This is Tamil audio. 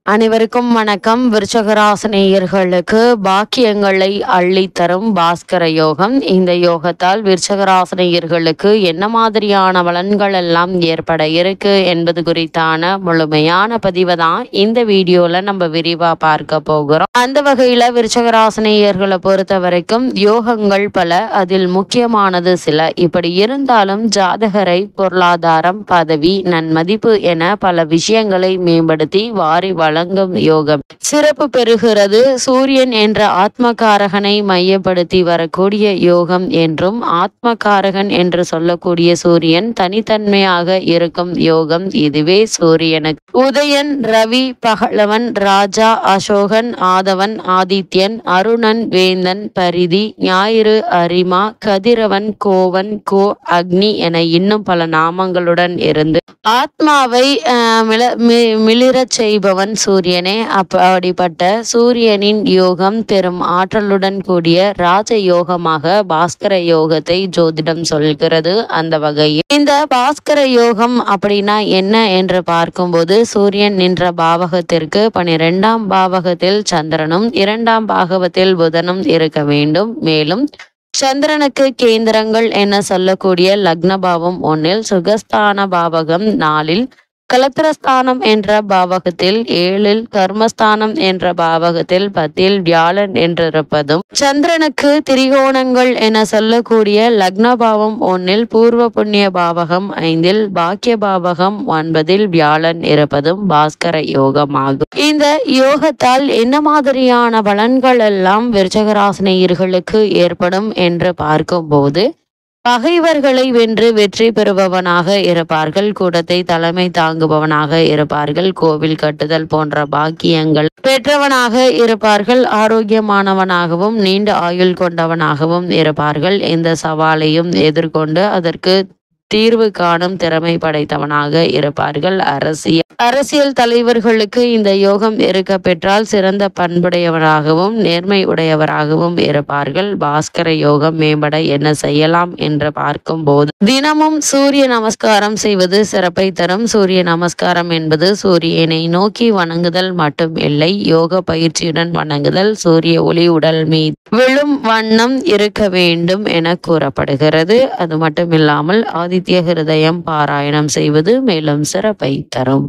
அனைவருக்கும் வணக்கம். விருச்சகராசினியர்களுக்கு பாக்கியங்களை அள்ளித்தரும் பாஸ்கர யோகம். இந்த யோகத்தால் விருச்சகராசினியர்களுக்கு என்ன மாதிரியான பலன்கள் எல்லாம் ஏற்பட இருக்கு என்பது குறித்தான முழுமையான பதிவை தான் இந்த வீடியோல நம்ம விரிவா பார்க்க போகிறோம். அந்த வகையில விருச்சகராசினியர்களை பொறுத்த வரைக்கும் யோகங்கள் பல, அதில் முக்கியமானது சில. இப்படி இருந்தாலும் ஜாதகரை பொருளாதாரம், பதவி, நன்மதிப்பு என பல விஷயங்களை மேம்படுத்தி வாரி வழங்கும் யோகம் சிறப்பு பெறுகிறது. சூரியன் என்ற ஆத்மகாரகனை மையப்படுத்தி வரக்கூடிய யோகம் என்றும், ஆத்மகாரகன் என்று சொல்லக்கூடிய சூரியன் தனித்தன்மையாக இருக்கும் யோகம் இதுவே சூரியனுக்கு. உதயன், ரவி, பகலவன், ராஜா, அசோகன், ஆதவன், ஆதித்யன், அருணன், வேந்தன், பரிதி, ஞாயிறு, அரிமா, கதிரவன், கோவன், கோ, அக்னி என இன்னும் பல நாமங்களுடன் இருந்து ஆத்மாவை மிளிரச் செய்பவன் சூரியனே. அப்படிப்பட்ட சூரியனின் யோகம் பெரும் ஆற்றலுடன் கூடிய ராஜ யோகமாக பாஸ்கர யோகத்தை ஜோதிடம் சொல்கிறது. அந்த வகையில் இந்த பாஸ்கர யோகம் அப்படின்னா என்ன என்று பார்க்கும்போது, சூரியன் நின்ற பாவகத்திற்கு 12ஆம் பாவகத்தில் சந்திரனும் 2ஆம் பாவகத்தில் புதனும் இருக்க வேண்டும். மேலும் சந்திரனுக்கு கேந்திரங்கள் என சொல்லக்கூடிய லக்னபாவம் 1, சுகஸ்தான பாவகம் 4, கலத்திரஸ்தானம் என்ற பாவகத்தில் 7, கர்மஸ்தானம் என்ற பாவகத்தில் 10 வியாழன் என்றிருப்பதும், சந்திரனுக்கு திரிகோணங்கள் என சொல்லக்கூடிய லக்னபாவம் 1, பூர்வ புண்ணிய பாவகம் 5, பாக்கிய பாவகம் 9 வியாழன் இருப்பதும் பாஸ்கர யோகமாகும். இந்த யோகத்தால் என்ன மாதிரியான பலன்கள் எல்லாம் விருச்சகராசினியர்களுக்கு ஏற்படும் என்று பார்க்கும்போது, பகைவர்களை வென்று வெற்றி பெறுபவனாக இருப்பார்கள். கூடத்தை தலைமை தாங்குபவனாக இருப்பார்கள். கோவில் கட்டுதல் போன்ற பாக்கியங்கள் பெற்றவனாக இருப்பார்கள். ஆரோக்கியமானவனாகவும் நீண்ட ஆயுள் கொண்டவனாகவும் இருப்பார்கள். எந்த சவாலையும் எதிர்கொண்டு அதற்கு தீர்வு காணும் திறமை படைத்தவனாக இருப்பார்கள். அரசியல் தலைவர்களுக்கு இந்த யோகம் இருக்க பெற்றால் சிறந்த பண்புடையவராகவும் நேர்மை உடையவராகவும் இருப்பார்கள். பாஸ்கர யோகம் மேம்பட என்ன செய்யலாம் என்று பார்க்கும்போது, தினமும் சூரிய நமஸ்காரம் செய்வது சிறப்பை தரும். சூரிய நமஸ்காரம் என்பது சூரியனை நோக்கி வணங்குதல் மட்டும் இல்லை, யோக பயிற்சியுடன் வணங்குதல். சூரிய ஒளி உடல் மீது விழும் வண்ணம் இருக்க வேண்டும் என கூறப்படுகிறது. அது மட்டுமில்லாமல் ஆதித்ய ஹிருதயம் பாராயணம் செய்வது மேலும் சிறப்பை தரும்.